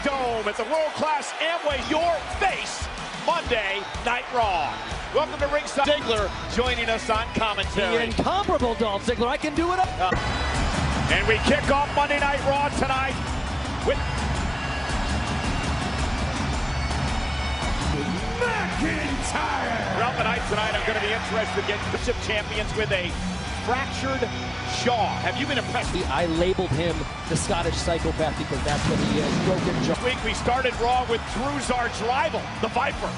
Dome at the world-class Amway Your Face Monday Night Raw. Welcome to Ringside. Ziggler joining us on commentary. The incomparable Dolph Ziggler. I can do it. And we kick off Monday Night Raw tonight with McIntyre. Throughout the night tonight, I'm going to be interested in getting the champions with a fractured jaw. Have you been impressed? I labeled him the Scottish psychopath because that's what he is. Broken jaw. This week we started Raw with Drew's arch rival, the Viper,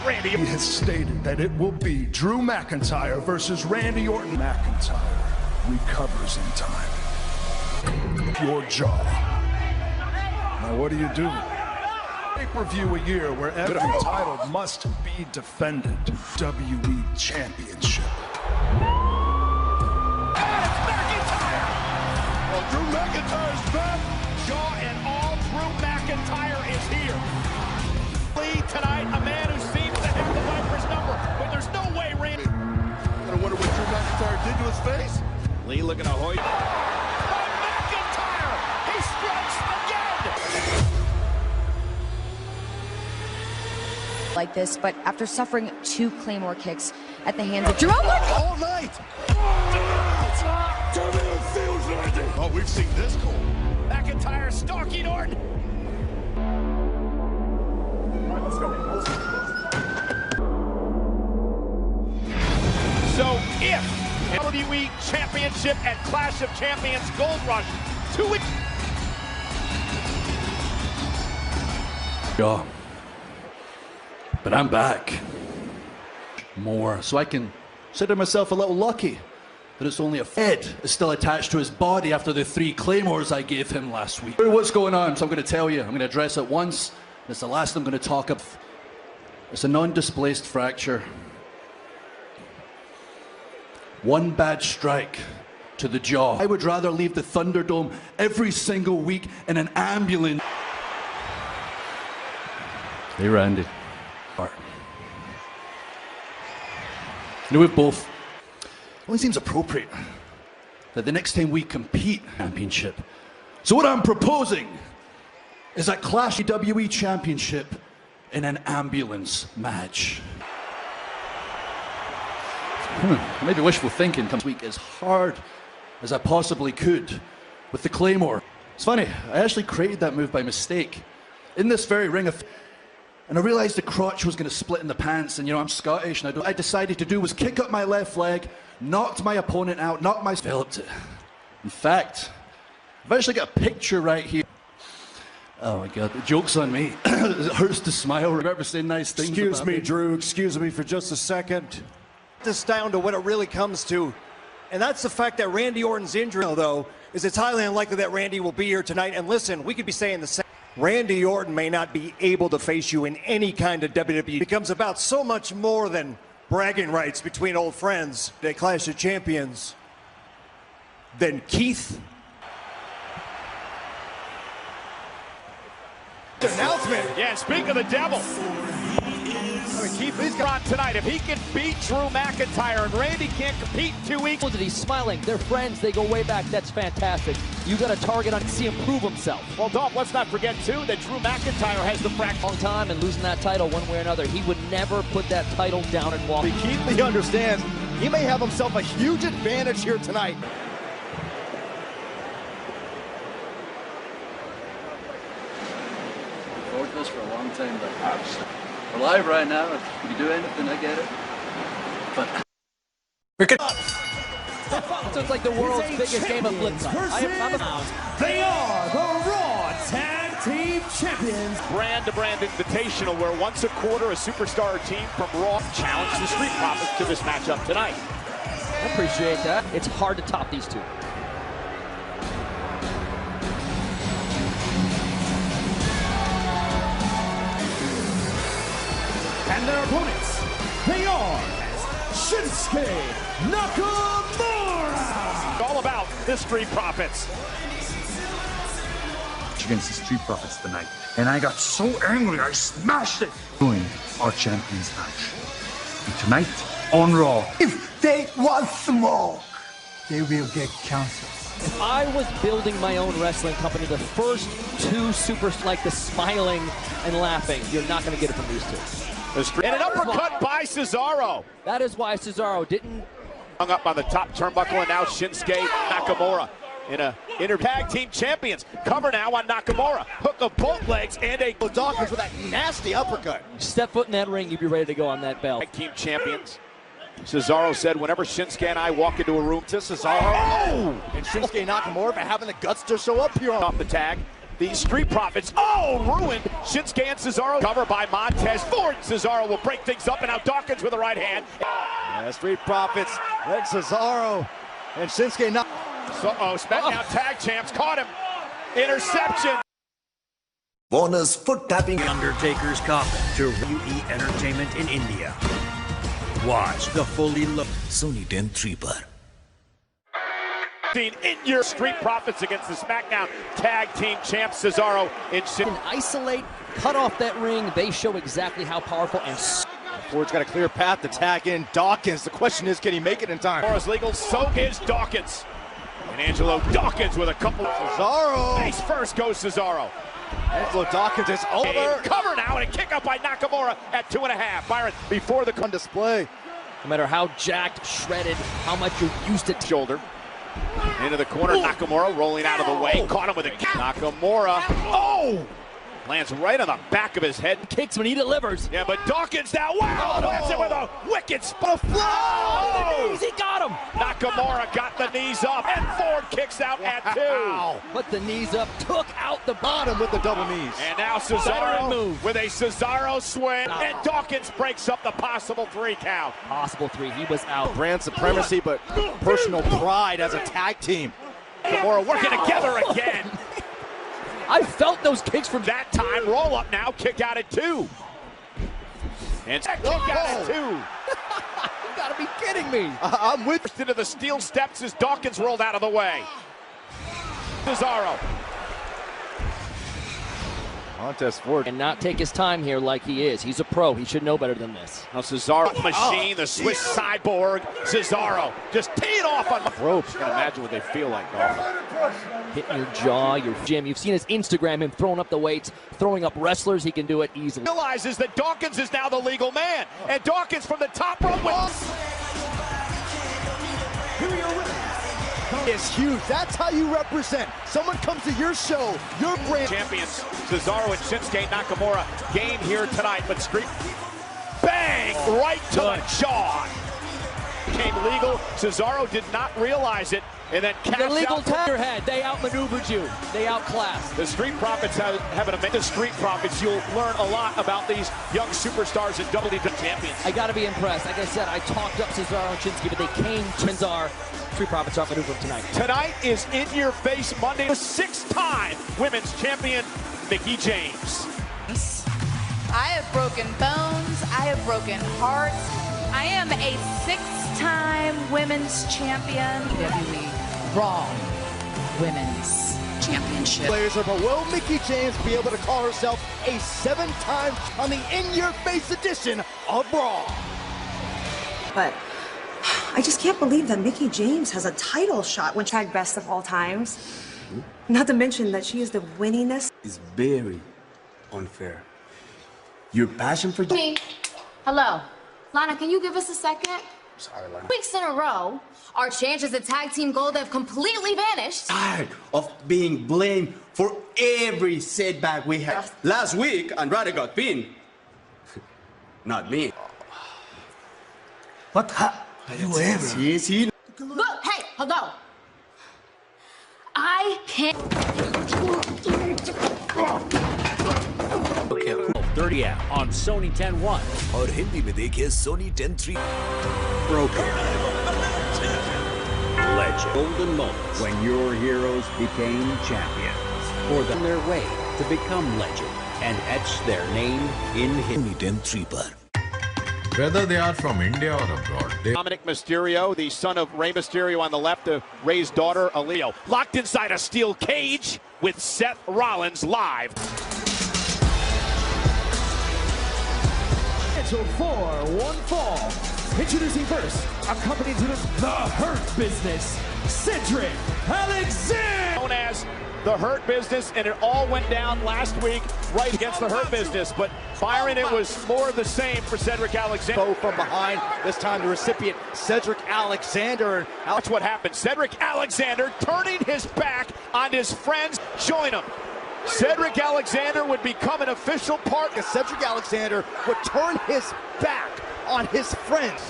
Randy. He has stated that it will be Drew McIntyre versus Randy Orton. McIntyre recovers in time. Your jaw. Now what do you do? Pay-per-view a year where every title must be defended. WWE Championship. Drew McIntyre's back. Jaw and all, Drew McIntyre is here. Lee tonight, a man who seems to have the Viper's number, but there's no way Randy. I wonder what Drew McIntyre did to his face. Lee looking to hoist. But McIntyre, he strikes again. Like this, but after suffering 2 Claymore kicks at the hands of Drew. All night. Oh, we've seen this goal. McIntyre stalking Orton. All right, let's go. So if WWE Championship and Clash of Champions Gold Rush 2 weeks. Yeah. But I'm back. More. So I can consider myself a little lucky that it's only a head is still attached to his body after the 3 claymores I gave him last week. What's going on? So I'm going to tell you. I'm going to address it once. It's the last I'm going to talk about. It's a non-displaced fracture. One bad strike to the jaw. I would rather leave the Thunderdome every single week in an ambulance. Hey, Randy. You know, we've both. It only seems appropriate that the next time we compete championship. So what I'm proposing is a Clash WWE Championship in an ambulance match. Maybe wishful thinking comes week as hard as I possibly could with the Claymore. It's funny, I actually created that move by mistake in this very ring of. And I realized the crotch was going to split in the pants, and you know, I'm Scottish, and I decided to do was kick up my left leg, knocked my opponent out, developed it. In fact, I've actually got a picture right here. Oh my God, the joke's on me. It hurts to smile. Remember saying nice things. Excuse me, Drew, excuse me for just a second. This down to what it really comes to, and that's the fact that Randy Orton's injury, though, is it's highly unlikely that Randy will be here tonight. And listen, we could be saying the same. Randy Orton may not be able to face you in any kind of WWE. It becomes about so much more than bragging rights between old friends. They Clash of Champions. Then Keith. Announcement. Yeah, speak of the devil. Keith is on tonight. If he can beat Drew McIntyre and Randy can't compete in 2 weeks. He's smiling. They're friends. They go way back. That's fantastic. You got a target on see him prove himself. Well, Dolph, let's not forget, too, that Drew McIntyre has the fracture. Long time and losing that title one way or another. He would never put that title down and walk. Keith, he understands. He may have himself a huge advantage here tonight. Forward to this for a long time, but we're live right now. If you do anything, I get it. But so it's like the world's biggest game of flip side. They are the Raw Tag Team Champions. Brand-to-brand invitational where once a quarter a superstar team from Raw challenged the Street Profits to this matchup tonight. I appreciate that. It's hard to top these two. And their opponents, they are Shinsuke Nakamura. All about the Street Profits. Against the Street Profits tonight, and I got so angry I smashed it. Doing our champions match, and tonight on Raw, if they want smoke, they will get cancer. If I was building my own wrestling company, the first two like the smiling and laughing, you're not going to get it from these two. And an uppercut by Cesaro. That is why Cesaro didn't. Hung up on the top turnbuckle, and now Shinsuke Nakamura in a tag team champions. Cover now on Nakamura. Hook of both legs and a Dawkins with that nasty uppercut. Step foot in that ring, you'd be ready to go on that belt. Tag team champions. Cesaro said, whenever Shinsuke and I walk into a room, to Cesaro and Shinsuke Nakamura for having the guts to show up here off the tag. The Street Profits, ruined. Shinsuke and Cesaro cover by Montez Ford. Cesaro will break things up, and now Dawkins with the right hand. Yeah, Street Profits, then Cesaro and Shinsuke Nakamura. SmackDown Tag Champs caught him. Interception. Warner's foot tapping. Undertaker's coffin to WWE Entertainment in India. Watch the fully loaded Sony 10 3-bar. In your Street Profits against the SmackDown Tag Team Champs Cesaro and isolate, cut off that ring. They show exactly how powerful and. Ford's got a clear path to tag in Dawkins. The question is, can he make it in time? As legal, so is Dawkins. And Angelo Dawkins with a couple of Cesaro. Face first goes Cesaro. Angelo Dawkins is over. Cover now and a kick up by Nakamura at 2.5. Byron before the on display. No matter how jacked, shredded, how much you're used to. Shoulder. Into the corner, Nakamura rolling out of the way. Caught him with a kick. Nakamura. Lands right on the back of his head. Kicks when he delivers. Yeah, but Dawkins now, lands it with a wicked spot. The knees, he got him. Nakamura got the knees up, and Ford kicks out at 2. Put the knees up, took out the bottom with the double knees. And now Cesaro with a Cesaro swing, and Dawkins breaks up the possible 3 count. Possible 3, he was out. Brand supremacy, but personal pride as a tag team. Nakamura working together again. I felt those kicks from that time. Roll up now, kick out at 2. And kick out at 2. You gotta be kidding me. I'm with into the steel steps as Dawkins rolled out of the way. Cesaro. Montez Ford. And not take his time here like he is. He's a pro. He should know better than this. Now Cesaro machine, the Swiss cyborg. Cesaro just teeing off on the ropes. You can imagine what they feel like, Dolph. Hitting your jaw, your gym. You've seen his Instagram, him throwing up the weights, throwing up wrestlers. He can do it easily. Realizes that Dawkins is now the legal man. And Dawkins from the top rope is huge. That's how you represent. Someone comes to your show, your brand. Champions Cesaro and Shinsuke Nakamura game here tonight, but Street bang right to the jaw. Became legal. Cesaro did not realize it, and then cashed out. Illegal tap your head. They outmaneuvered you. They outclassed. The Street Profits have an amazing Street Profits. You'll learn a lot about these young superstars and WWE champions. I got to be impressed. Like I said, I talked up Cesaro and Shinsuke, but they came to Cesaro. Street Profits outmaneuvered tonight. Tonight is In Your Face Monday. The 6-time women's champion, Mickie James. I have broken bones. I have broken hearts. I am a 6-time women's champion. WWE Raw Women's Championship. Players are, but will Mickie James be able to call herself a 7-time on the In Your Face edition of Raw? But I just can't believe that Mickie James has a title shot when tag best of all times. Not to mention that she is the winningest. Is very unfair. Your passion for me. Hello. Lana, can you give us a second? Sorry, Lana. Weeks in a row, our chances at tag team gold have completely vanished. Tired of being blamed for every setback we had. Last week, Andrade got pinned. Not me. What have you ever? Yes, look, hey, hello. I can't. 30 on Sony 10-1. और हिंदी में देखिए Sony 10-3. Broken. Legend. Golden moments when your heroes became champions, or on their way to become legend and etch their name in Sony 10-3-bar. Whether they are from India or abroad. Dominic Mysterio, the son of Rey Mysterio on the left, Rey's daughter, Aliyah, locked inside a steel cage with Seth Rollins live. Scheduled for one fall. Introducing first, accompanied to the Hurt Business, Cedric Alexander. Known as the Hurt Business, and it all went down last week right against the Hurt Business. But Byron, it was more of the same for Cedric Alexander. From behind, this time the recipient, Cedric Alexander. Watch what happened. Cedric Alexander turning his back on his friends. Join him. Cedric Alexander would become an official part. Cedric Alexander would turn his back on his friends.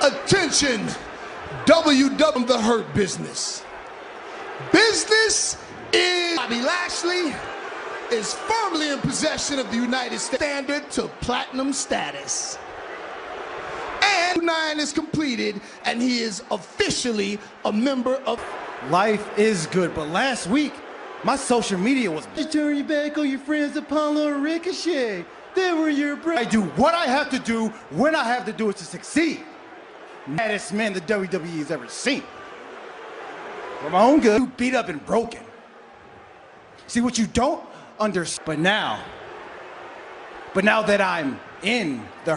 Attention, WWE the Hurt Business. Business is Bobby Lashley is firmly in possession of the United States standard to platinum status. And 9 is completed, and he is officially a member of. Life is good, but last week, my social media was. You turn your back on your friends, Apollo and Ricochet. They were your brothers. I do what I have to do when I have to do it to succeed. Maddest man the WWE has ever seen. For my own good, you beat up and broken. See what you don't understand. But now that I'm in the.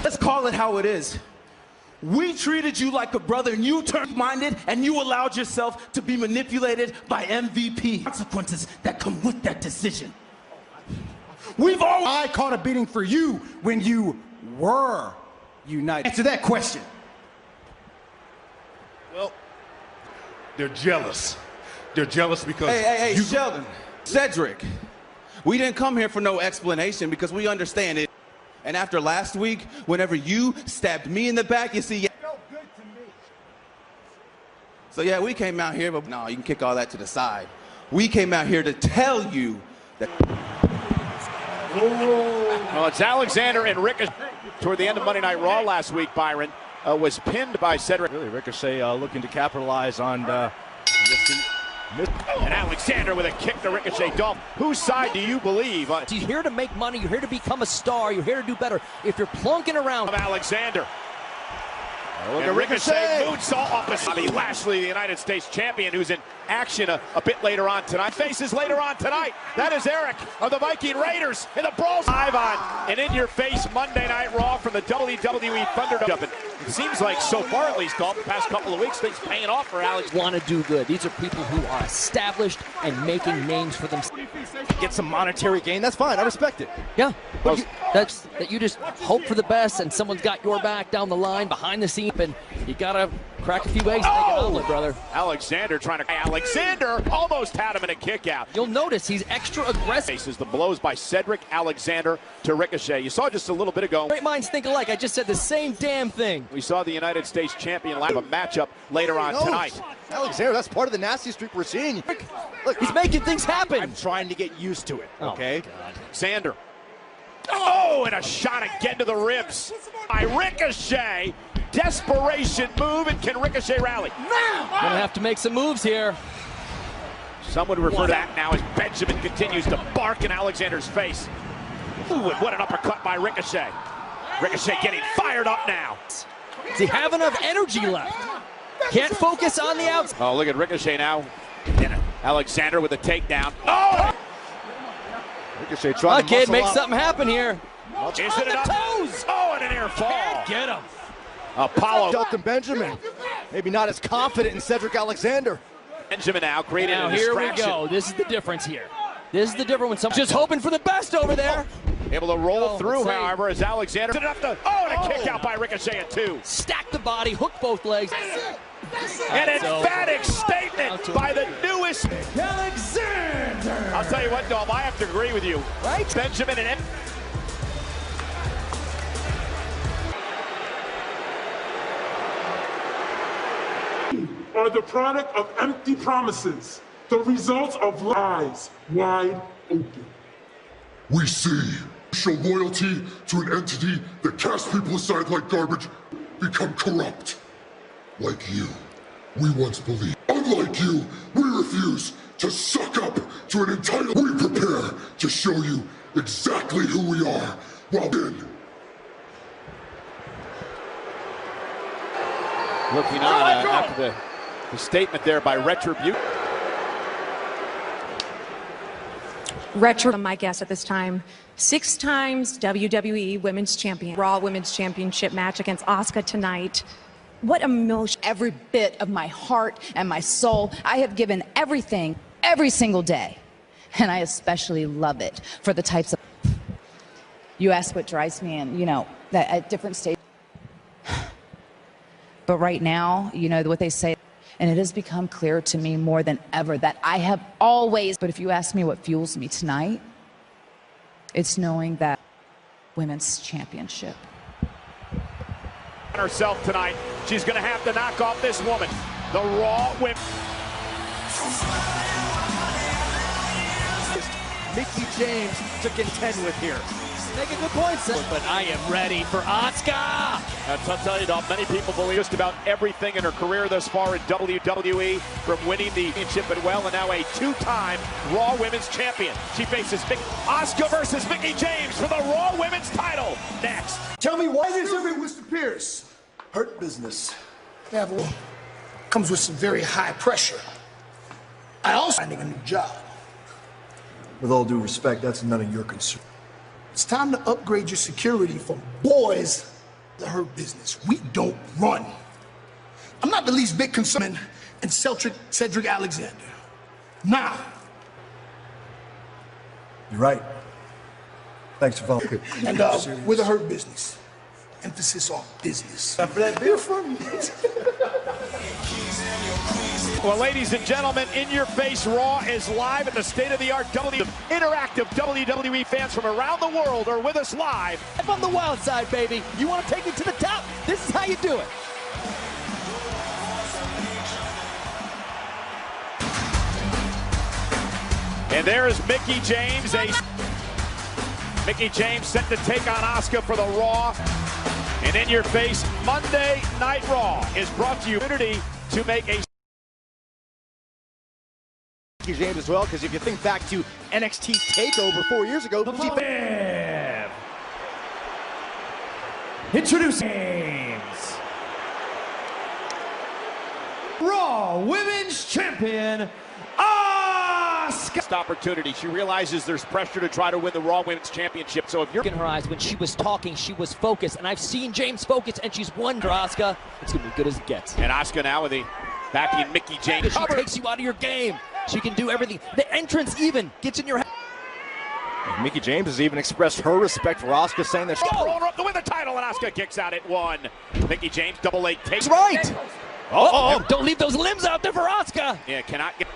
Let's call it how it is. We treated you like a brother and you turned minded and you allowed yourself to be manipulated by MVP. Consequences that come with that decision. We've all. I caught a beating for you when you were united. Answer that question. Well, they're jealous. They're jealous because. Hey, Sheldon, Cedric, we didn't come here for no explanation because we understand it. And after last week, whenever you stabbed me in the back, you see. It felt good to me. So yeah, we came out here, but no, you can kick all that to the side. We came out here to tell you that. Well, it's Alexander and Ricochet toward the end of Monday Night Raw last week. Byron was pinned by Cedric. Really, Ricochet looking to capitalize on and Alexander with a kick to Ricochet. Dolph, whose side do you believe? You're here to make money. You're here to become a star. You're here to do better. If you're plunking around. Of Alexander. And Ricochet moonsault off of Bobby Lashley, the United States champion, who's in action a bit later on tonight. Faces later on tonight. That is Eric of the Viking Raiders in the Brawls. Live on an in-your-face Monday Night Raw from the WWE Thunderdome. It seems like so far, at least, Dolph, the past couple of weeks, things paying off for Alex. Want to do good. These are people who are established and making names for themselves. Get some monetary gain. That's fine. I respect it. Yeah. But you just hope for the best, and someone's got your back down the line, behind the scene, and you gotta crack a few eggs and make an omelet, brother. Alexander trying to. Alexander almost had him in a kick out. You'll notice he's extra aggressive. Faces the blows by Cedric Alexander to Ricochet. You saw just a little bit ago. Great minds think alike. I just said the same damn thing. We saw the United States champion have a matchup later on tonight. Alexander, that's part of the nasty streak we're seeing. Look, he's making things happen. I'm trying to get used to it, okay? Oh, Xander. Oh, and a shot again to the ribs by Ricochet. Desperation move, and can Ricochet rally? Gonna have to make some moves here. Some would refer to that now as Benjamin continues to bark in Alexander's face. Ooh, and what an uppercut by Ricochet. Ricochet getting fired up now. Does he have enough energy left? Can't focus on the outside. Oh, look at Ricochet now. And Alexander with a takedown. Oh! Ricochet trying to kid, make something happen here. Is it enough? Toes. Oh, and an air fall. Can't get him. Apollo. Shelton Benjamin. Maybe not as confident in Cedric Alexander. Benjamin now creating a here distraction. We go. This is the difference here. This is the difference when someone's just hoping for the best over there. Able to roll through, however, as Alexander. Enough to, and a kick out by Ricochet at 2. Stack the body, hook both legs. An emphatic statement by the newest Alexander. I'll tell you what, Dolph, I have to agree with you. Right? Benjamin and are the product of empty promises, the results of lies wide open. We see show loyalty to an entity that casts people aside like garbage become corrupt. Like you, we once believed. Unlike you, we refuse to suck up to an entitled. We prepare to show you exactly who we are. Well then. Looking on after the statement there by Retribution. Retro, my guest at this time, 6 times WWE Women's Champion, Raw Women's Championship match against Asuka tonight. What emotion? Every bit of my heart and my soul, I have given everything, every single day. And I especially love it for the types of... You ask what drives me, and, you know, that at different stages. But right now, you know what they say, and it has become clear to me more than ever that I have always, but if you ask me what fuels me tonight, it's knowing that Women's Championship. Herself tonight, she's going to have to knock off this woman, the Raw Women. Mickie James to contend with here. Make a good point, Seth. But I am ready for Asuka. I'll tell you, Dolph, many people believe just about everything in her career thus far in WWE, from winning the championship at well, and now a 2-time Raw Women's Champion. She faces Asuka versus Mickie James for the Raw Women's title next. Tell me why this every Mr. Pierce. Hurt business. Comes with some very high pressure. I also finding a new job. With all due respect, that's none of your concern. It's time to upgrade your security from boys to her business. We don't run. I'm not the least bit concerned in Cedric Alexander. Now. You're right. Thanks for following. And with a hurt business. Emphasis on business. Time for that beer from me. Well, ladies and gentlemen, In Your Face Raw is live at the state-of-the-art interactive WWE fans from around the world are with us live. On the wild side, baby. You want to take it to the top? This is how you do it. And there is Mickie James. Mickie James set to take on Asuka for the Raw. And In Your Face Monday Night Raw is brought to you to make a Mickie James as well, because if you think back to NXT TakeOver 4 years ago, Introducing James, Raw Women's Champion, Asuka. Opportunity. She realizes there's pressure to try to win the Raw Women's Championship. So if you're in her eyes, when she was talking, she was focused, and I've seen James focus, and she's won. Asuka, it's gonna be good as it gets. And Asuka now with the backing Mickie James. She takes you out of your game. She can do everything. The entrance even gets in your head. Mickie James has even expressed her respect for Asuka, saying that she's roller up to win the title, and Asuka kicks out at 1. Mickie James double leg takes. Right. Don't leave those limbs out there for Asuka. Yeah, cannot get.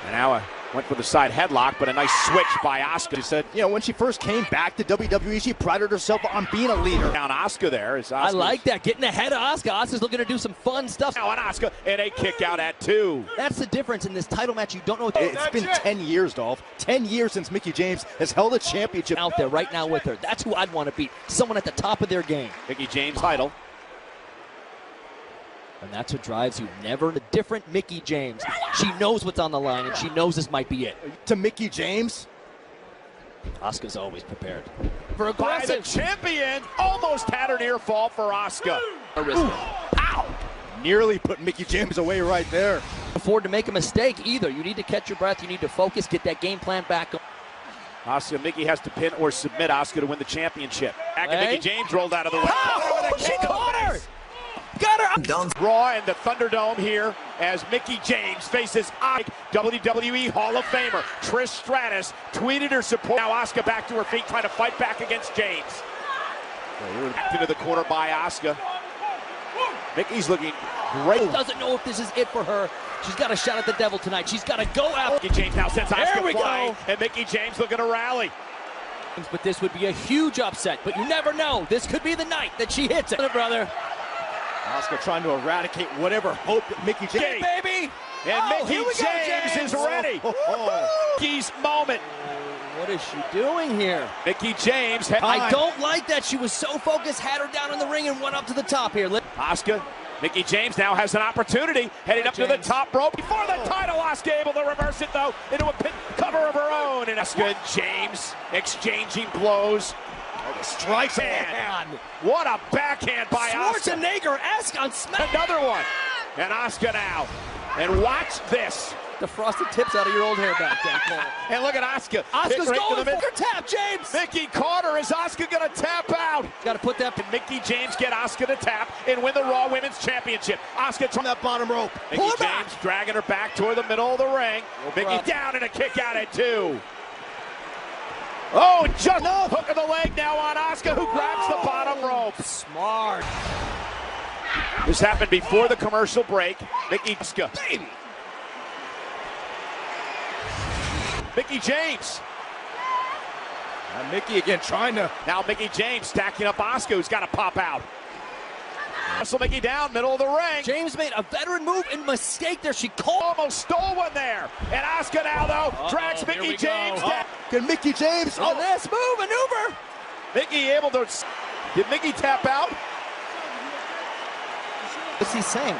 And now went for the side headlock, but a nice switch by Asuka. She said, you know, when she first came back to WWE, she prided herself on being a leader. Down Asuka there. I like that, getting ahead of Asuka. Asuka's looking to do some fun stuff. Now on Asuka, and a kick out at 2. That's the difference in this title match. You don't know. It's been 10 years, Dolph. 10 years since Mickie James has held a championship. Out there right now with her. That's who I'd want to beat. Someone at the top of their game. Mickie James title. And that's what drives you. Never a different Mickie James. She knows what's on the line, and she knows this might be it. To Mickie James, Asuka's always prepared. For aggressive. By the champion, almost had her near fall for Asuka. Ow! Nearly put Mickie James away right there. Afford to make a mistake either. You need to catch your breath. You need to focus. Get that game plan back. Asuka, Mickie has to pin or submit Asuka to win the championship. Back and Mickie James rolled out of the way. She caught her! Got her! Raw and the Thunderdome here as Mickie James faces WWE Hall of Famer Trish Stratus. Tweeted her support. Now Asuka back to her feet, trying to fight back against James. Back into the corner by Asuka. Mickie's looking great. Doesn't know if this is it for her. She's got a shot at the devil tonight. She's got to go out. Mickie James now sends Asuka flying, go. And Mickie James looking to rally. But this would be a huge upset. But you never know. This could be the night that she hits it, brother. Asuka trying to eradicate whatever hope that Mickie James. Hey, baby! And Mickie James is ready. Mickie's moment. What is she doing here? Mickie James. I don't like that. She was so focused, had her down in the ring, and went up to the top here. Asuka. Mickie James now has an opportunity, heading up to the top rope. Before the title, Asuka able to reverse it, though, into a pin cover of her own. And Asuka and James exchanging blows. Strikes hand. What a backhand by Schwarzenegger-esque on Smack. Another one. And Asuka now. And watch this. The frosted tips out of your old hair back there, Cole. And look at Asuka. Asuka's Right going to for tap, James. Mickey Carter. Is Asuka going to tap out? Got to put that. Can Mickey James get Asuka to tap and win the Raw Women's Championship? Asuka from that bottom rope. Mickey James dragging her back toward the middle of the ring. Mickey down and a kick out at 2. Oh, just hook of the leg now on Asuka, who grabs the bottom rope. Smart. This happened before the commercial break. Mickey Asuka. Baby. Mickey James. And Mickey again trying to. Now Mickey James stacking up Asuka, who's got to pop out. Wrestle Mickey down, middle of the ring. James made a veteran move and mistake there. She almost stole one there. And Asuka now, though, drags Mickey James down. Can Mickey James on this move, maneuver? Mickey able to. Did Mickey tap out? What's he saying?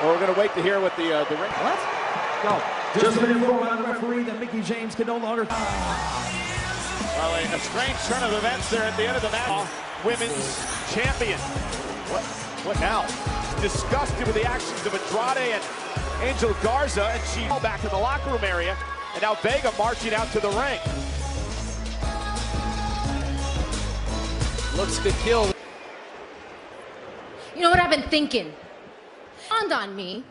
Well, we're going to wait to hear what the ring. What? Go. Just been informed by the referee that Mickey James can no longer. Well, a strange turn of events there at the end of the match. Women's champion. What now? Disgusted with the actions of Andrade and Angel Garza, and she back in the locker room area. And now Vega marching out to the ring. Looks good kill. You know what I've been thinking? It dawned on me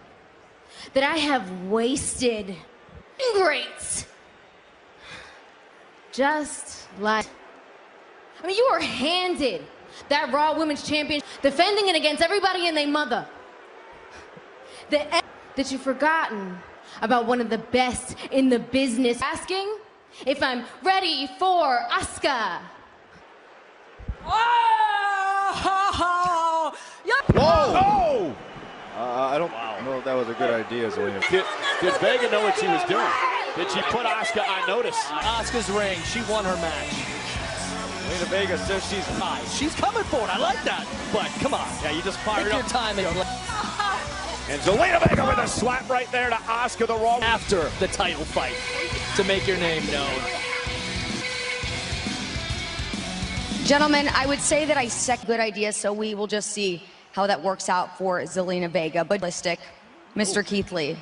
that I have wasted greats. Just like, I mean, you were handed that Raw Women's Championship, defending it against everybody and their mother. That you've forgotten about one of the best in the business. Asking if I'm ready for Asuka. Oh! Yep. Whoa! I don't know if that was a good idea, Zelina. Did Vega know what she was doing? Did she put Asuka on notice? Asuka's ring. She won her match. Zelina Vega says she's high. She's coming for it. I like that. But come on. Yeah, you just fired Take up. your time and And Zelina Vega with a slap right there to Asuka, the Raw. After the title fight to make your name known. Gentlemen, I would say that I second good idea, so we will just see how that works out for Zelina Vega. But realistic, Mr. Keith Lee.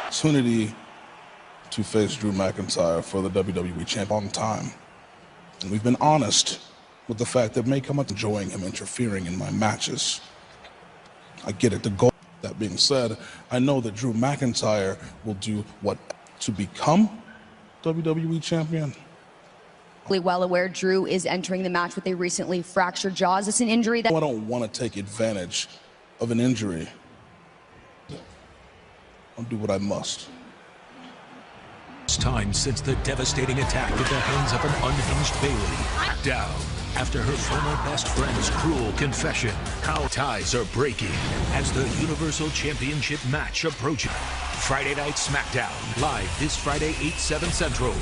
Opportunity to face Drew McIntyre for the WWE champ on time. And we've been honest with the fact that may come up enjoying him interfering in my matches. I get it. The goal. That being said, I know that Drew McIntyre will do what to become WWE champion. Well aware Drew is entering the match with a recently fractured jaw. Is this an injury that... I don't want to take advantage of an injury. I'll do what I must. It's time since the devastating attack at the hands of an unhinged Bayley. Down after her former best friend's cruel confession. How ties are breaking as the Universal Championship match approaches. Friday Night SmackDown, live this Friday, 8/7 Central.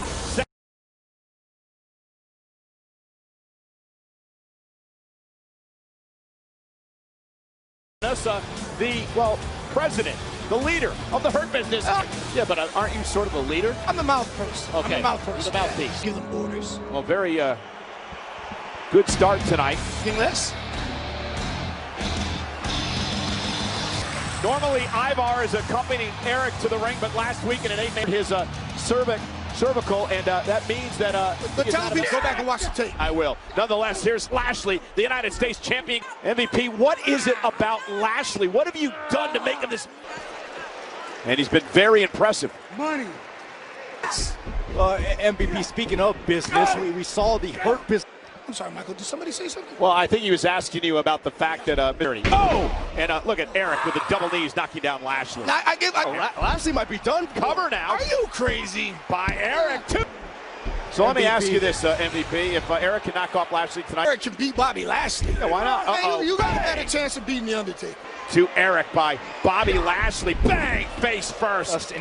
The president, the leader of the Hurt Business. Yeah, but aren't you sort of a leader? I'm the mouthpiece. Okay, I'm the mouthpiece. the mouthpiece. Give them orders. Well, very good start tonight. This. Normally, Ivar is accompanying Eric to the ring, but last week in an 8-man, his cervical, and that means that... But tell people, go back and watch the tape. I will. Nonetheless, here's Lashley, the United States champion, MVP. What is it about Lashley? What have you done to make him this... And he's been very impressive. Money. MVP, speaking of business, we saw the Hurt Business. I'm sorry, Michael. Did somebody say something? Well, I think he was asking you about the fact that... And look at Eric with the double knees knocking down Lashley. Lashley might be done. Cover now. Are you crazy? By Eric, too. So let me ask you this, MVP. If Eric can knock off Lashley tonight... Eric can beat Bobby Lashley. Yeah, why not? Man, you got a better chance of beating The Undertaker. To Eric by Bobby Lashley. Bang! Face first.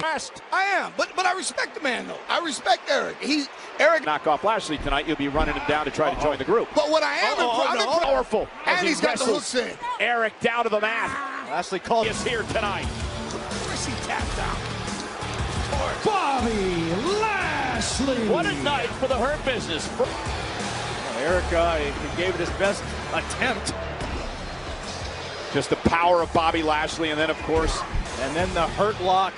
I am, but I respect the man, though. I respect Eric. Eric knock off Lashley tonight, you'll be running him down to try to join the group. But what I am powerful. And he's got the hooks in. Eric down to the mat. Lashley called. Is here tonight. Where's he tapped out? Bobby Lashley. What a night for the Hurt Business. Eric he gave it his best attempt. Just the power of Bobby Lashley, and then, of course, And then the Hurt Lock.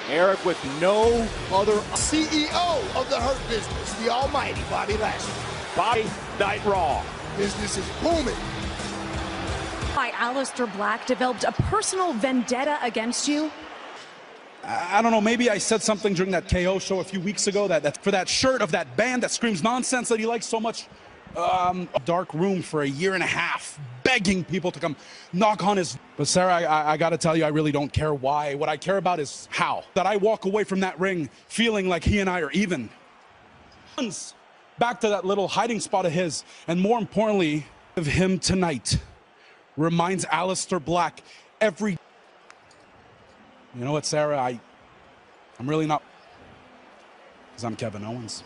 Eric with no other CEO of the Hurt Business, the almighty Bobby Lashley. Bobby Night Raw. Business is booming. Why Aleister Black developed a personal vendetta against you? I don't know, maybe I said something during that KO show a few weeks ago that for that shirt of that band that screams nonsense that he likes so much. A dark room for a year and a half, begging people to come knock on his. But Sarah, I gotta tell you, I really don't care why. What I care about is how. That I walk away from that ring feeling like he and I are even. Back to that little hiding spot of his, and more importantly, of him tonight reminds Aleister Black every. You know what, Sarah? I'm really not. Because I'm Kevin Owens.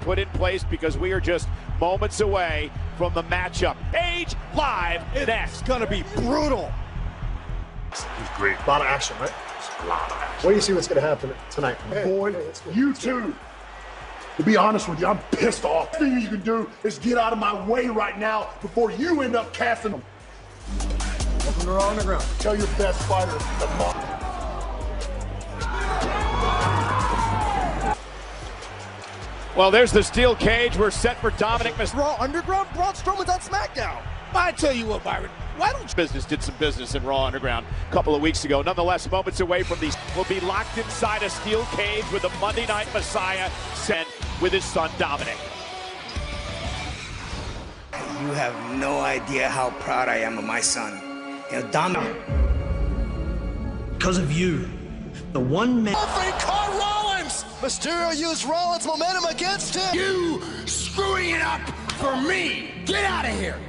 Put in place because we are just moments away from the matchup. Page live next. It's gonna be brutal. He's great. A lot of action, right? A lot of action. What do you see what's gonna happen tonight? Boy, you too. To be honest with you, I'm pissed off. The thing you can do is get out of my way right now before you end up casting them. Welcome to Raw Underground. Tell your best fighter tomorrow. Well, there's the steel cage. We're set for Dominic Mysterio. Raw Underground? Braun Strowman's on SmackDown. I tell you what, Byron, why don't you... Business did some business in Raw Underground a couple of weeks ago. Nonetheless, moments away from these. Will be locked inside a steel cage with the Monday Night Messiah sent with his son Dominic. You have no idea how proud I am of my son. You know, Dominic... Because of you, the one man... Mysterio used Rollins' momentum against him. You screwing it up for me. Get out of here.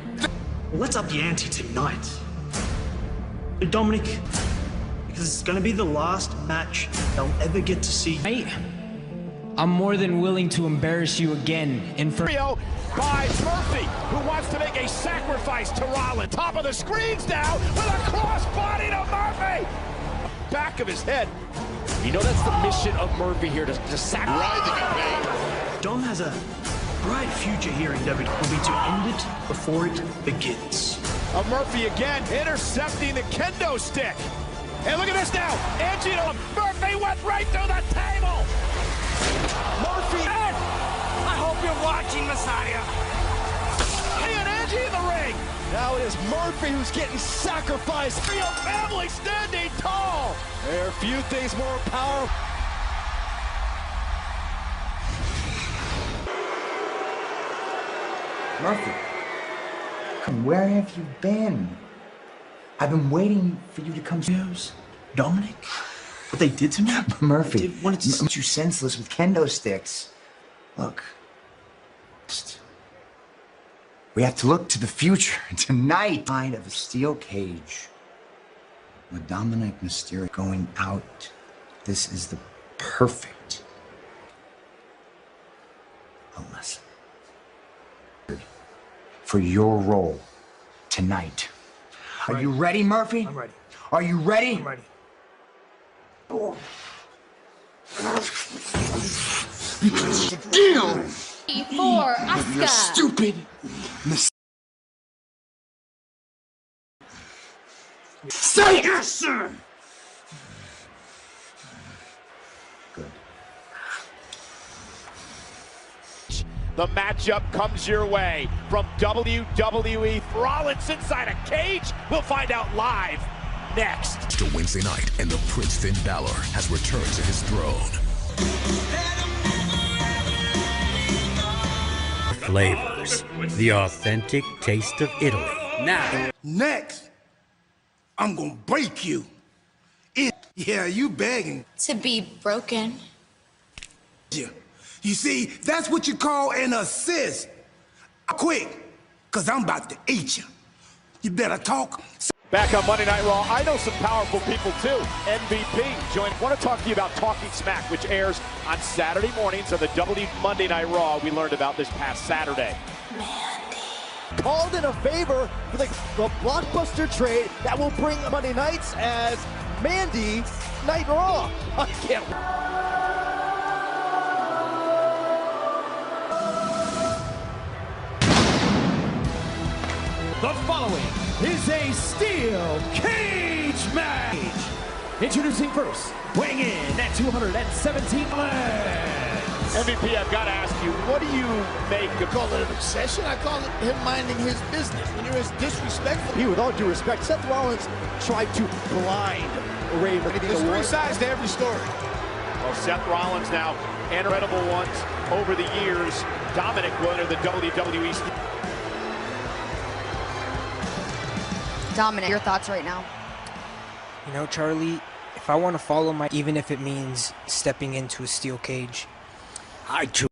Let's up the ante tonight. Dominic, because it's going to be the last match they'll ever get to see. Hey, I'm more than willing to embarrass you again in front. By Murphy, who wants to make a sacrifice to Rollins. Top of the screens now with a crossbody to Murphy. Back of his head. You know that's the mission of Murphy here, to sacrifice. Dom has a bright future here in WWE. Will be to end it before it begins. Murphy again intercepting the kendo stick. And look at this now. Angie, Murphy went right through the table. Murphy. I hope you're watching, Messiah. And Angie in the ring. Now it is Murphy who's getting sacrificed. Real family standing tall. There are few things more powerful. Murphy, where have you been? I've been waiting for you to come. Dominic, what they did to me? Murphy, you senseless with kendo sticks. Look, we have to look to the future. Tonight, side of a steel cage with Dominic Mysterio going out. This is the perfect lesson for your role tonight. Are you ready, Murphy? I'm ready. Are you ready? I'm ready. Deal! For Asuka. You're stupid. Say yes, sir! Good. The matchup comes your way from WWE. Rollins inside a cage. We'll find out live next. To Wednesday night, and the Prince Finn Balor has returned to his throne. Flavors, the authentic taste of Italy. Now, Next, I'm gonna break you. Yeah, you begging. To be broken. You see, that's what you call an assist. Quick, cause I'm about to eat you. You better talk. Back on Monday Night Raw, I know some powerful people too. MVP joined. Want to talk to you about Talking Smack, which airs on Saturday mornings on the W Monday Night Raw. We learned about this past Saturday. Called in a favor for the blockbuster trade that will bring Monday nights as Mandy Night Raw. I can't wait. The following is a steel cage match. Introducing first, weighing in at 217 pounds. MVP, I've got to ask you, what do you make of... Call it an obsession? I call it him minding his business. When you're as disrespectful... With all due respect, Seth Rollins tried to blind Ray. There's three sides to every story. Well, Seth Rollins now, incredible ones over the years. Dominic winner the WWE. Dominic, your thoughts right now? You know, Charlie, if I want to follow my... even if it means stepping into a steel cage... I too.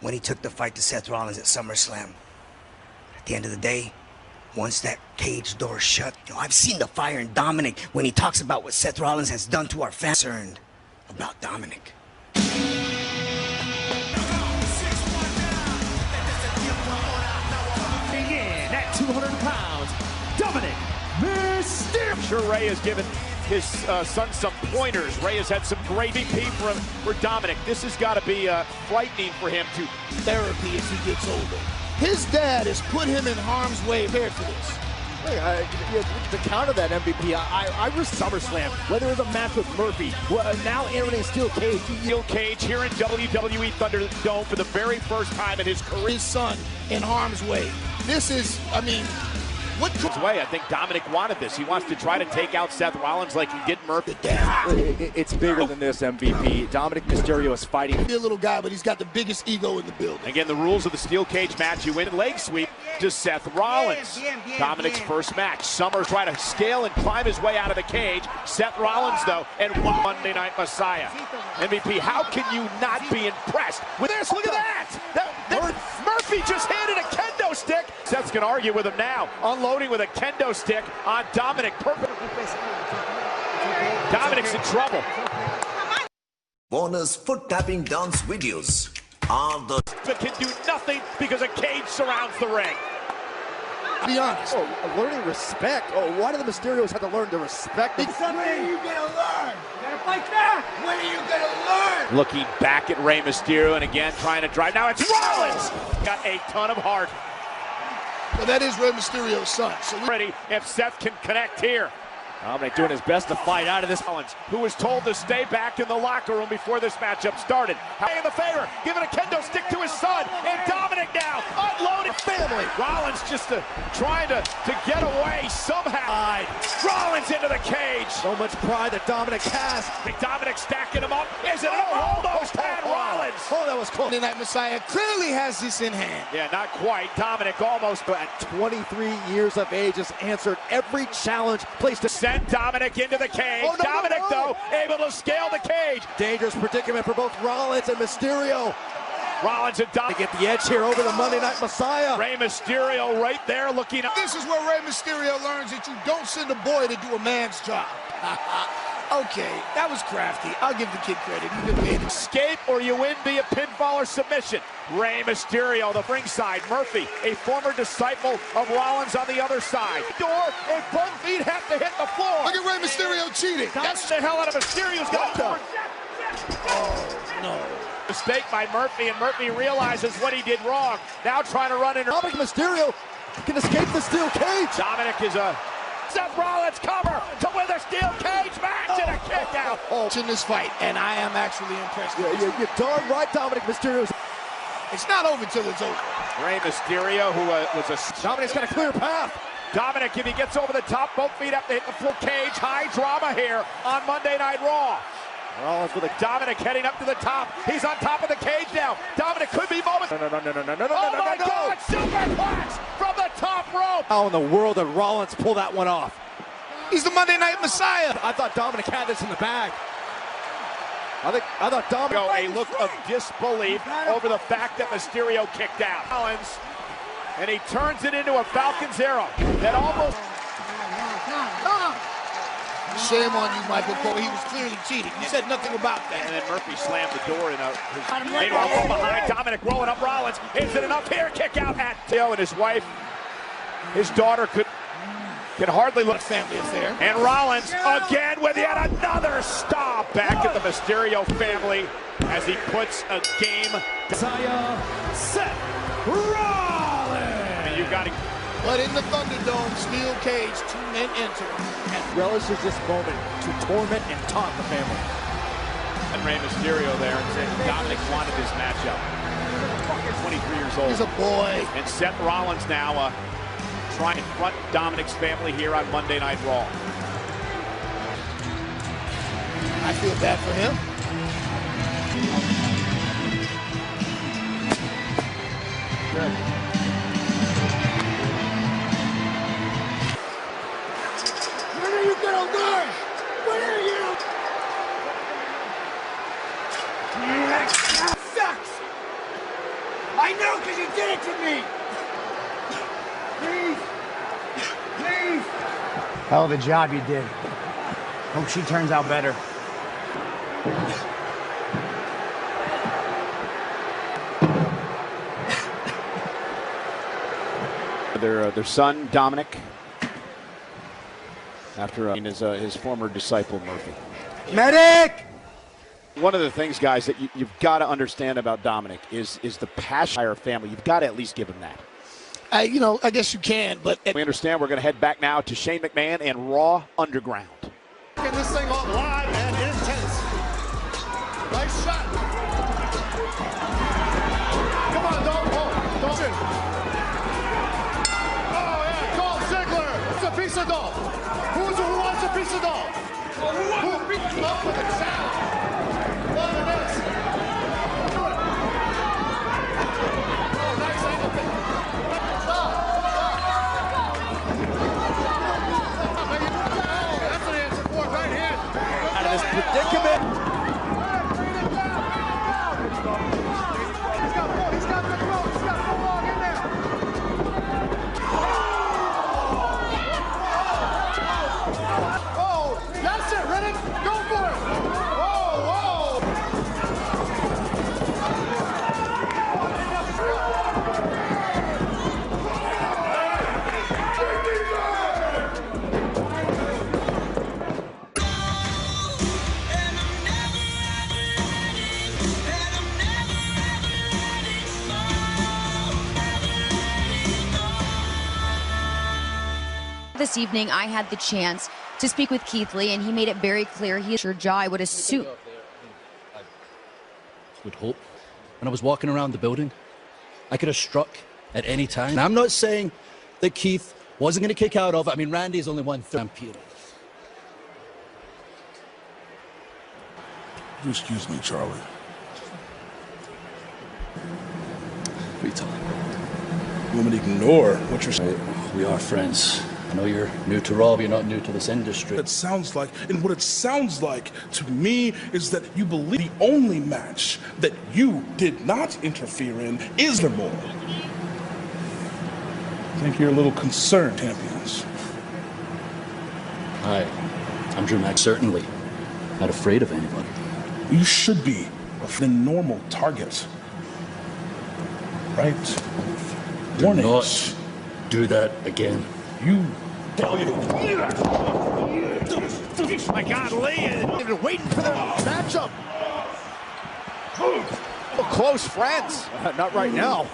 When he took the fight to Seth Rollins at SummerSlam. At the end of the day, once that cage door shut, I've seen the fire in Dominic when he talks about what Seth Rollins has done to our fans. Concerned about Dominic. In at 200 pounds, Dominic Mysterio. I'm sure Ray has given his son some pointers. Ray has had some great VP for Dominic. This has got to be frightening for him to therapy as he gets older. His dad has put him in harm's way prepared for this. To counter that, MVP, I risk SummerSlam, whether it was a match with Murphy, now entering a steel cage. Steel cage here in WWE Thunderdome for the very first time in his career. His son in harm's way. This is, I mean, what way? I think Dominic wanted this. He wants to try to take out Seth Rollins like he did Murphy. It's bigger than this, MVP. Dominic Mysterio is fighting. He's a little guy, but he's got the biggest ego in the building. Again, the rules of the steel cage match: you win leg sweep to Seth Rollins. Dominic's first match. Summer's trying to scale and climb his way out of the cage. Seth Rollins, though, and one Monday Night Messiah. MVP, how can you not be impressed with this? Look at that! Murphy just handed a kendo stick. Seth's gonna argue with him now, unloading with a kendo stick on Dominic. Perfect. Dominic's in trouble. Warner's foot tapping dance videos are the... But can do nothing because a cage surrounds the ring. Be honest. Learning respect. Why do the Mysterios have to learn to respect? When are you gonna learn? You gotta fight back. When are you gonna learn? Looking back at Rey Mysterio and again trying to drive. Now it's Rollins. Got a ton of heart. Well, that is Rey Mysterio's son. So ready if Seth can connect here. Dominic doing his best to fight out of this. Rollins, who was told to stay back in the locker room before this matchup started. In the favor, giving a kendo stick to his son, and Dominic now unloading family. Rollins just trying to get away somehow. Rollins into the cage. So much pride that Dominic has. Dominic stacking him up. Is it almost had Rollins? Oh, that was cool. Monday Night Messiah clearly has this in hand. Yeah, not quite. Dominic almost. At 23 years of age has answered every challenge placed to send Dominic into the cage. Dominic, though, able to scale the cage. Dangerous predicament for both Rollins and Mysterio. Rollins and Dominic get the edge here over the Monday Night Messiah. Rey Mysterio right there looking up. This is where Rey Mysterio learns that you don't send a boy to do a man's job. Okay, that was crafty. I'll give the kid credit. He didn't win. Escape or you win via pinfall or submission. Rey Mysterio, the ringside. Murphy, a former disciple of Rollins on the other side. Door, and both feet have to hit the floor. Look at Rey Mysterio cheating. That's the hell out of Mysterio's got to. Oh, no. Mistake by Murphy, and Murphy realizes what he did wrong. Now trying to run into Dominic Mysterio can escape the steel cage. Dominic is a Seth Rollins cover to win the steel cage match and a kick out. In this fight, and I am actually impressed. You're darn right, Dominic Mysterio. It's not over till it's over. Rey Mysterio, who was a... Dominic's got a clear path. Dominic, if he gets over the top, both feet up to hit the full cage. High drama here on Monday Night Raw. Rollins with a Dominic heading up to the top. He's on top of the cage now. Dominic could be moments. No. Oh my God! Superplex from the top rope. How in the world did Rollins pull that one off? He's the Monday Night Messiah. I thought Dominic had this in the bag. I thought Dominic. A look of disbelief over the fact that Mysterio kicked out. Rollins, and he turns it into a Falcon's arrow that almost. Shame on you, Michael Cole. He was clearly cheating. You said nothing about that. And then Murphy slammed the door in. Meanwhile, from behind, Dominic rolling up Rollins. Is it enough here? Kick out at Theo and his wife. His daughter can hardly look. Family affair. And Rollins again with yet another stop back at the Mysterio family as he puts a game. Seth Rollins. You But in the Thunderdome, steel cage, 2 men enter. And relishes this moment to torment and taunt the family. And Rey Mysterio there, and said Dominic wanted this matchup. 23 years old. He's a boy. And Seth Rollins now trying to front Dominic's family here on Monday Night Raw. I feel bad for him. Good. When are you gonna learn? When are you? That sucks! I know because you did it to me! Please! Please! Hell of a job you did. Hope she turns out better. Their son, Dominic, after his former disciple, Murphy. Medic! One of the things, guys, that you've got to understand about Dominic is the passion of our family. You've got to at least give him that. I guess you can, but... We understand. We're going to head back now to Shane McMahon and Raw Underground. Getting this thing on live and intense. Nice shot. Come on, dog. Oh, yeah, call Ziggler. It's a piece of doll. Who wants a piece of doll? Who wants a piece of doll? With a sound. Love this. Do it. Oh, nice angle. Stop. That's an answer for it right here. Out of this predicament. He's got the rope. He's got the log in there. Oh, that's it, Riddick. Go for it. This evening, I had the chance to speak with Keith Lee, and he made it very clear he's your jaw. I would assume. Would hope. When I was walking around the building, I could have struck at any time. And I'm not saying that Keith wasn't going to kick out of it. I mean, Randy's only won champion. Excuse me, Charlie. What are you telling me? You want me to ignore what you're saying? We are friends. I know you're new to Raw, but you're not new to this industry. It sounds like, and what it sounds like to me is that you believe the only match that you did not interfere in is the more. I think you're a little concerned, champions. I'm Drew Mac, certainly not afraid of anybody. You should be a normal target, right? Do not do that again. You My God, Lee is waiting for the matchup. Oh, close friends. Not right now.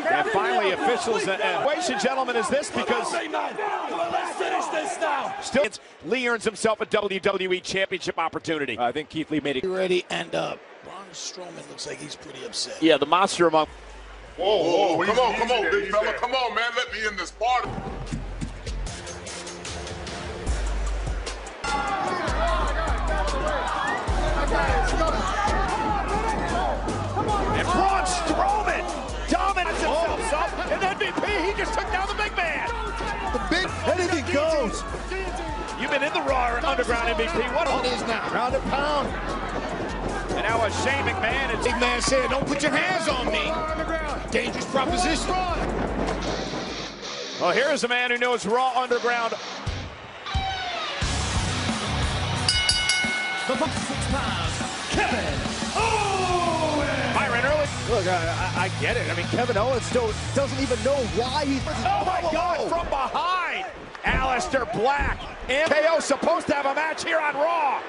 And finally, officials, ladies and gentlemen, is this because Let's finish this now. still Lee earns himself a WWE Championship opportunity. I think Keith Lee made it. Ready, and Braun Strowman looks like he's pretty upset. Yeah, the monster among. Whoa, come on, big fella. Come on, man. Let me in this party. And Braun Strowman dominates himself up. And MVP, he just took down the big man. The big, anything goes. You've been in the Raw Underground MVP. What it is now. Round and pound. And now a Shane McMahon. And big man said, don't put your hands on me. Dangerous proposition. Well, here is a man who knows Raw Underground. The 6 pounds, Kevin Owens. Byron early. Look, I get it. I mean, Kevin Owens still doesn't even know why he's... Oh, my God, from behind. Aleister Black and KO supposed to have a match here on Raw.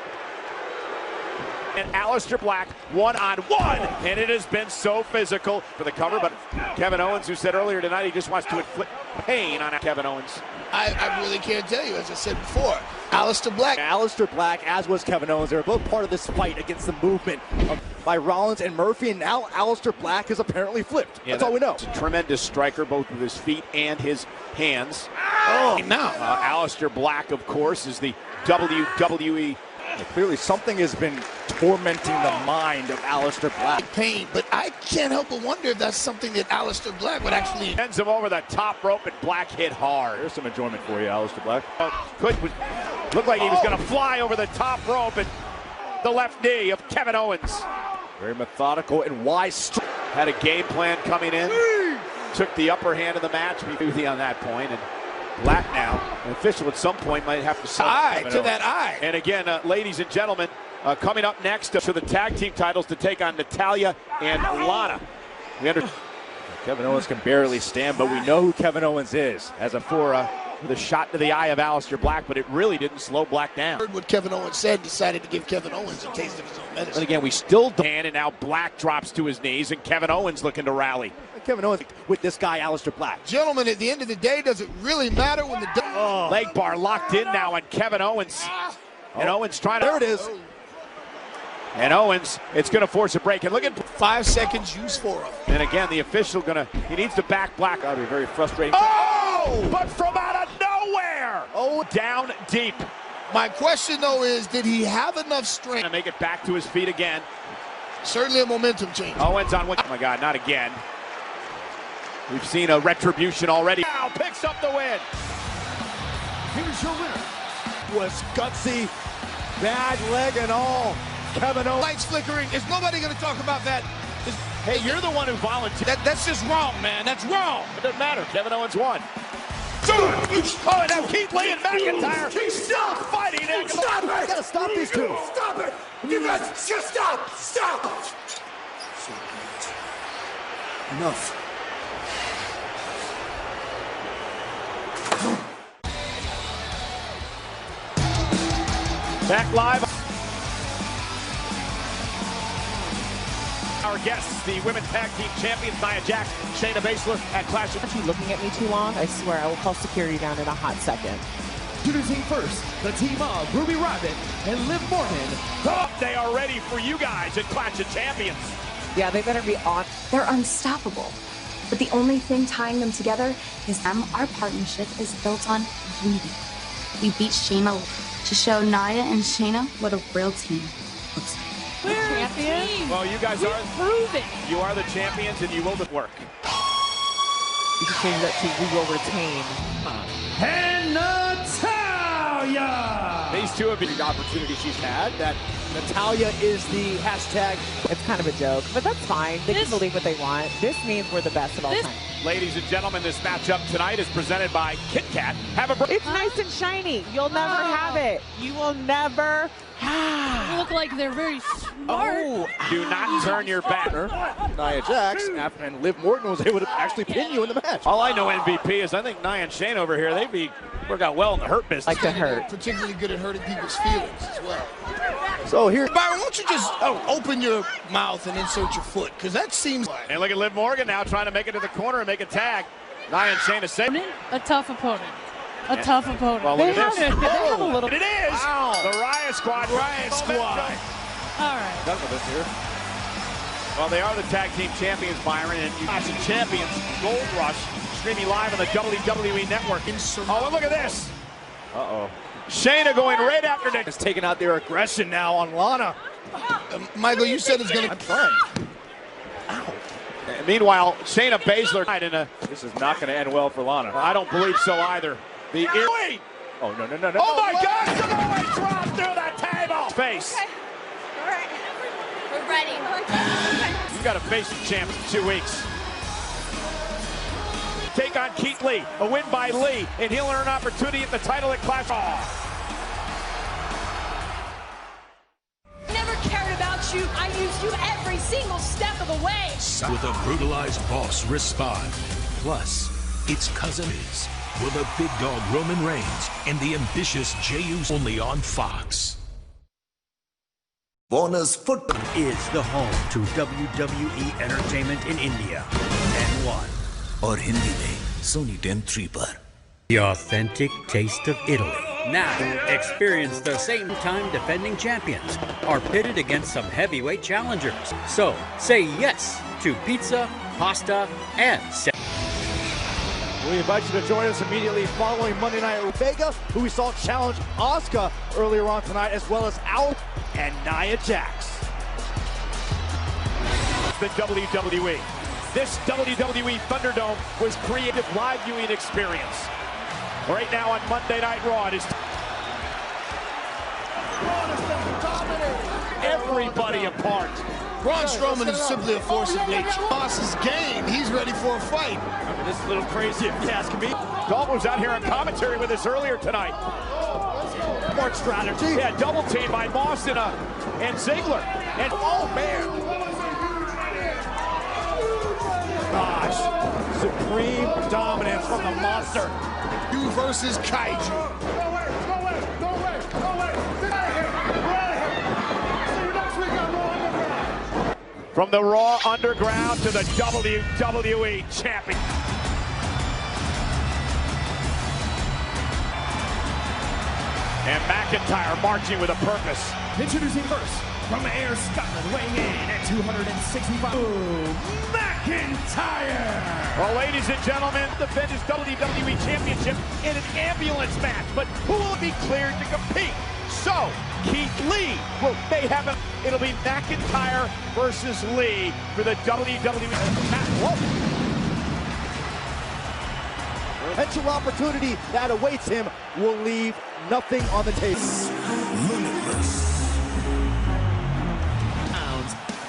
And Aleister Black one-on-one, and it has been so physical for the cover, but Kevin Owens, who said earlier tonight he just wants to inflict pain on Kevin Owens. I really can't tell you, as I said before. Aleister Black, as was Kevin Owens, they were both part of this fight against the movement by Rollins and Murphy, and now Aleister Black is apparently flipped. Yeah, that's all we know. He's a tremendous striker, both with his feet and his hands. Oh, now Aleister Black, of course, is the WWE. Clearly something has been tormenting the mind of Aleister Black. Pain, but I can't help but wonder if that's something that Aleister Black would actually... Ends him over the top rope, and Black hit hard. There's some enjoyment for you, Aleister Black. Looked like he was going to fly over the top rope, and the left knee of Kevin Owens. Very methodical and wise. Had a game plan coming in. Took the upper hand of the match. We on that point, and Black now, an official at some point might have to sell that eye. And again, ladies and gentlemen, coming up next to the tag team titles to take on Natalya and Lana. Kevin Owens can barely stand, but we know who Kevin Owens is as a the shot to the eye of Aleister Black, but it really didn't slow Black down. Heard what Kevin Owens said, decided to give Kevin Owens a taste of his own medicine. And again, we still don't. And now Black drops to his knees, and Kevin Owens looking to rally. Kevin Owens with this guy, Aleister Black. Gentlemen, at the end of the day, does it really matter when the... Leg bar locked in now on Kevin Owens. And Owens trying to... There it is. And Owens, it's going to force a break. And look at 5 seconds use for him. And again, the official he needs to back Black. That'll be very frustrating. Oh! But from out of nowhere! Oh, down deep. My question, though, is did he have enough strength to make it back to his feet again? Certainly a momentum change. Owens on one. Oh, my God, not again. We've seen a retribution already. Now picks up the win. Here's your winner. Was gutsy, bad leg and all. Kevin Owens. Lights flickering. Is nobody going to talk about that? Hey, you're the one who volunteered. That's just wrong, man. That's wrong. It doesn't matter. Kevin Owens won. Oh, and now Keith Lee and McIntyre. Stop fighting. Stop it! You gotta stop these two. Stop it! You guys, just stop! Stop! Enough. Back live. Our guests, the Women's Tag Team Champions, Nia Jax, Shayna Baszler at Clash of... Are you looking at me too long? I swear I will call security down in a hot second. Introducing first, the team of Ruby Rabbit and Liv Morgan. Oh, they are ready for you guys at Clash of Champions. Yeah, they better be on. They're unstoppable. But the only thing tying them together is our partnership is built on unity. We beat Shayna to show Nia and Shayna what a real team looks like. We're champions. Well, you guys you are the champions, and you will work. You can change that to we will retain. And Natalya! These two have been the opportunity she's had. That Natalya is the hashtag. It's kind of a joke, but that's fine. They can believe what they want. This means we're the best of all time. Ladies and gentlemen, this matchup tonight is presented by Kit Kat. Have a It's nice and shiny. You'll never have it. You will never They look like they're very smart. Do not turn your back. Nia Jax and Liv Morgan was able to actually pin you in the match. All I know MVP is I think Nia and Shane over here, they'd work out well in the hurt business. Like to hurt. Particularly good at hurting people's feelings as well. So here, Byron, why don't you just open your mouth and insert your foot? Because that seems like... And look at Liv Morgan now trying to make it to the corner and make a tag. Nia and Shayna say A tough opponent. A tough opponent. Well, look at this. They have a little... It is! Wow. The Riot Squad. All right. done with this here. Well, they are the tag team champions, Byron, and you Clash of Champions Gold Rush streaming live on the WWE Network. Oh, and look at this. Uh-oh. Shayna going right after Nick. It's taking out their aggression now on Lana. Michael, you said it's going to... I'm trying. Ow. And meanwhile, Shayna Baszler. This is not going to end well for Lana. I don't believe so either. Wait! Oh, no. Oh, my God! Samoa dropped through the table! Face. Okay. All right. We're ready. You got to face the champ in 2 weeks. Take on Keith Lee. A win by Lee, and he'll earn an opportunity at the title at Clash. Never cared about you. I used you every single step of the way. Will the brutalized boss respond? Plus, its cousin is. Will the big dog Roman Reigns and the ambitious Jey Uso only on Fox? Warner's football is the home to WWE entertainment in India and one. और हिंदी में Sony 10 3 पर. The authentic taste of Italy. Now, experience the same time defending champions are pitted against some heavyweight challengers. So, say yes to pizza, pasta, and we invite you to join us immediately following Monday Night with Vega, who we saw challenge Asuka earlier on tonight, as well as Al and Nia Jax. The WWE. This WWE Thunderdome was creative live viewing experience. Right now on Monday Night Raw, it is everybody apart. Braun Strowman is simply a force of nature. Boss's game. He's ready for a fight. I mean, this is a little crazy if you ask me. Dalton was out here on commentary with us earlier tonight. More strategy. Yeah, double team by Moss and Ziggler. And oh man. Gosh, supreme dominance from the monster. You versus Kaiju. From the Raw Underground to the WWE Champion. And McIntyre marching with a purpose. Introducing first, from Ayr, Scotland, weighing in at 265, McIntyre! Well, ladies and gentlemen, defend his WWE Championship in an ambulance match. But who will be cleared to compete? So, Keith Lee may have it. It'll be McIntyre versus Lee for the WWE. Potential opportunity that awaits him will leave nothing on the table. Limitless.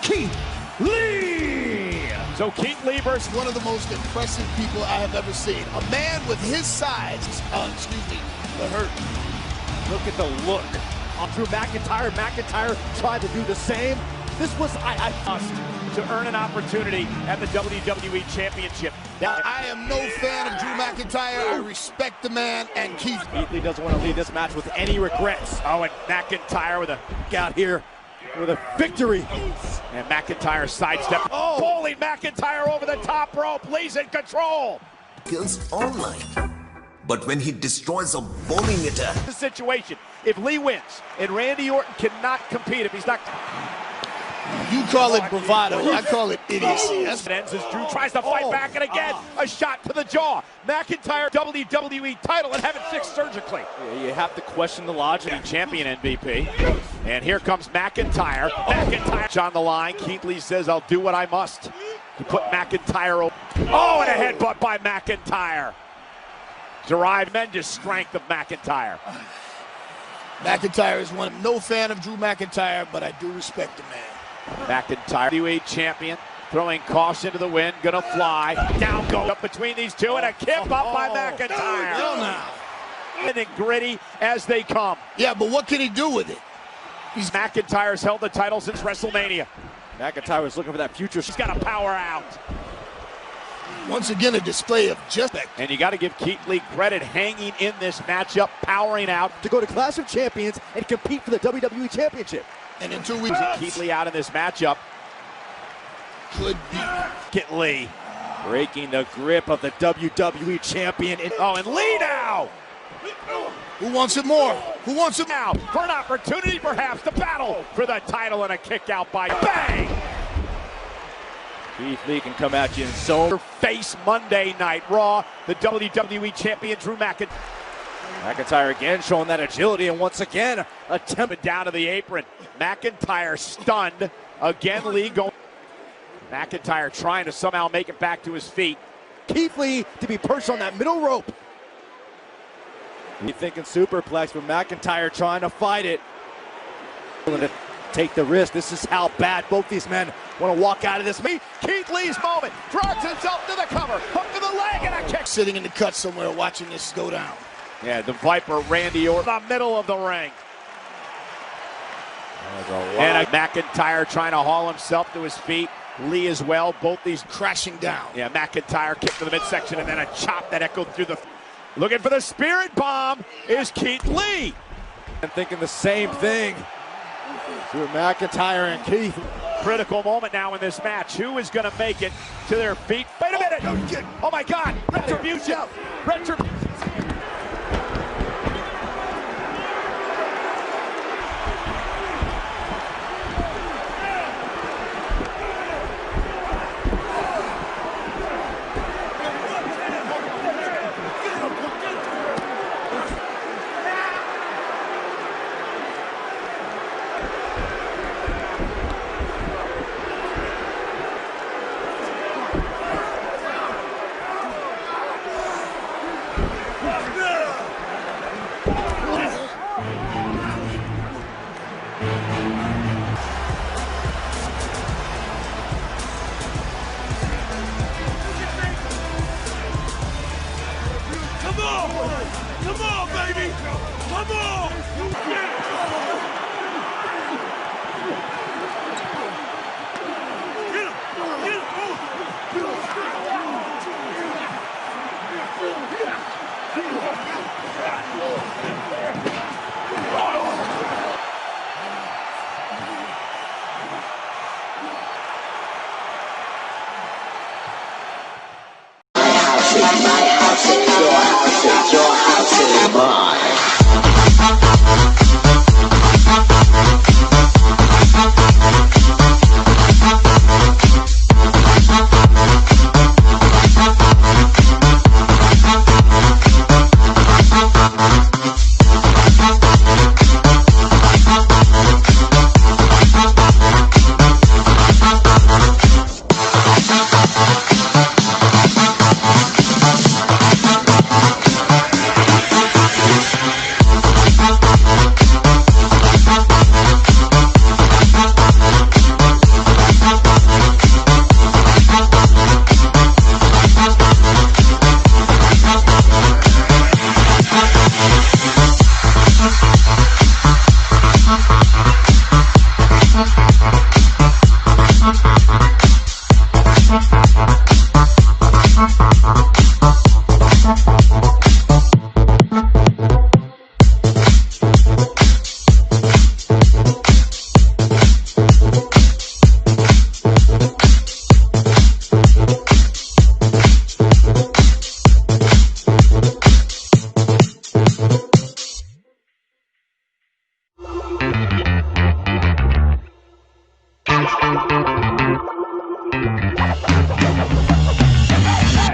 Keith Lee! So Keith Lee versus one of the most impressive people I have ever seen. A man with his size, the hurt. Look at the look on Drew McIntyre. McIntyre tried to do the same. This was I to earn an opportunity at the WWE Championship. I am no fan of Drew McIntyre. I respect the man, and Keith Lee doesn't want to leave this match with any regrets. Oh, and McIntyre with a out here with a victory. And McIntyre sidestep. Oh, bowling McIntyre over the top rope. Lee's in control. Kills online. But when he destroys a bowling attack. The situation, if Lee wins and Randy Orton cannot compete, if he's not. You call it bravado, I call it idiocy. That's what ends as Drew tries to fight back, and again, a shot to the jaw. McIntyre WWE title and have it fixed surgically. Yeah, you have to question the logic. Champion MVP. And here comes McIntyre. McIntyre on the line. Keith Lee says, I'll do what I must to put McIntyre over. Oh, and a headbutt by McIntyre. Derived tremendous strength of McIntyre. McIntyre is one. No fan of Drew McIntyre, but I do respect the man. McIntyre, WWE champion, throwing caution to the wind, gonna fly. Down goes up between these two, and a kip up by McIntyre. And gritty as they come. Yeah, but what can he do with it? McIntyre's held the title since WrestleMania. McIntyre was looking for that future. He's got to power out. Once again, a display of just. And you got to give Keith Lee credit hanging in this matchup, powering out. To go to Clash of Champions and compete for the WWE Championship. And in 2 weeks, Keith Lee out in this matchup. Could be. Get Lee. Breaking the grip of the WWE Champion. And Lee now! Who wants it more? Who wants it now? For an opportunity, perhaps, to battle for the title, and a kick out by bang! Keith Lee can come at you in so face Monday Night Raw. The WWE Champion Drew McIntyre. McIntyre again showing that agility, and once again attempted down to the apron. McIntyre stunned. Again, Lee going. McIntyre trying to somehow make it back to his feet. Keith Lee to be perched on that middle rope. You thinking superplex, but McIntyre trying to fight it. Willing to take the risk. This is how bad both these men want to walk out of this. Keith Lee's moment. Drags himself to the cover. Hook to the leg, and a kick. Sitting in the cut somewhere watching this go down. Yeah, the Viper, Randy Orton, the middle of the ring. And McIntyre trying to haul himself to his feet. Lee as well. Both these crashing down. Yeah, McIntyre kick to the midsection, and then a chop that echoed through the. Looking for the spirit bomb is Keith Lee. And thinking the same thing. Drew McIntyre and Keith. Critical moment now in this match. Who is going to make it to their feet? Wait a minute! Oh my God! Retribution! Retribution! Come on, baby! Come on!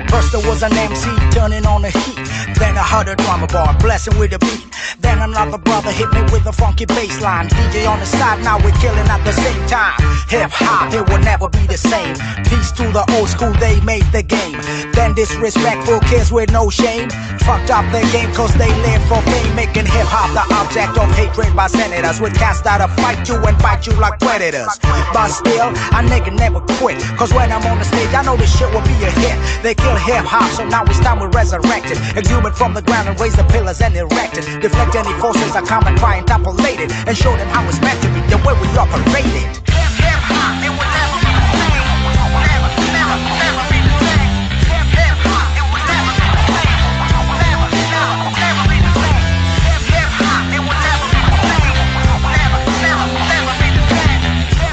First there was an MC turning on the heat, then I heard a drummer bar blessing with a beat. Then another brother hit me with a funky bass line. DJ on the side, now we're killing at the same time. Hip-hop, it will never be the same. Peace to the old school, they made the game. Then disrespectful kids with no shame fucked up their game cause they live for fame. Making hip-hop the object of hatred by senators with cats that'll fight you and bite you like predators. But still, a nigga never quit, cause when I'm on the stage I know this shit will be a hit. They kill hip-hop, so now it's time we resurrect it. Exhume it from the ground and raise the pillars and erect it. Deflect any forces that come and try and topulate it, and show them how it's meant to be, the way we operate it. Hip-hop, it will never be the same. Never, never, never be the same. Hip-hop, it will never be the same. Never, never, never be the same. Hip-hop, it will never be the same. Never, never, never be the same.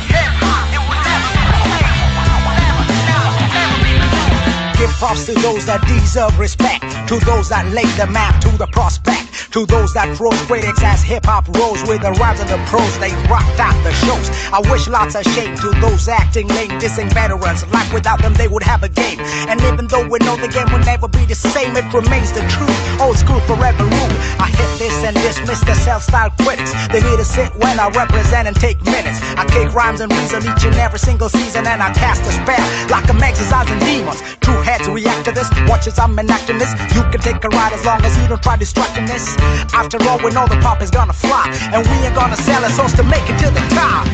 Hip-hop, it will never be the same. Never, never, never be the same. Give props to those that deserve respect, to those that laid the map to the prospect, to those that rose critics as hip-hop rose with the rhymes and the prose. They rocked out the shows. I wish lots of shame to those acting lame, dissing veterans like without them they would have a game. And even though we know the game will never be the same, it remains the truth. Old school forever rule. I hit this and dismiss the self-styled critics. They need to sit when I represent and take minutes. I kick rhymes and reason each and every single season, and I cast a spell like I'm exercising demons. True heads react to this. Watch as I'm enacting this. You can take a ride as long as you don't try distracting this. After all, we know the pop is gonna fly, and we ain't gonna sell our souls to make it to the top.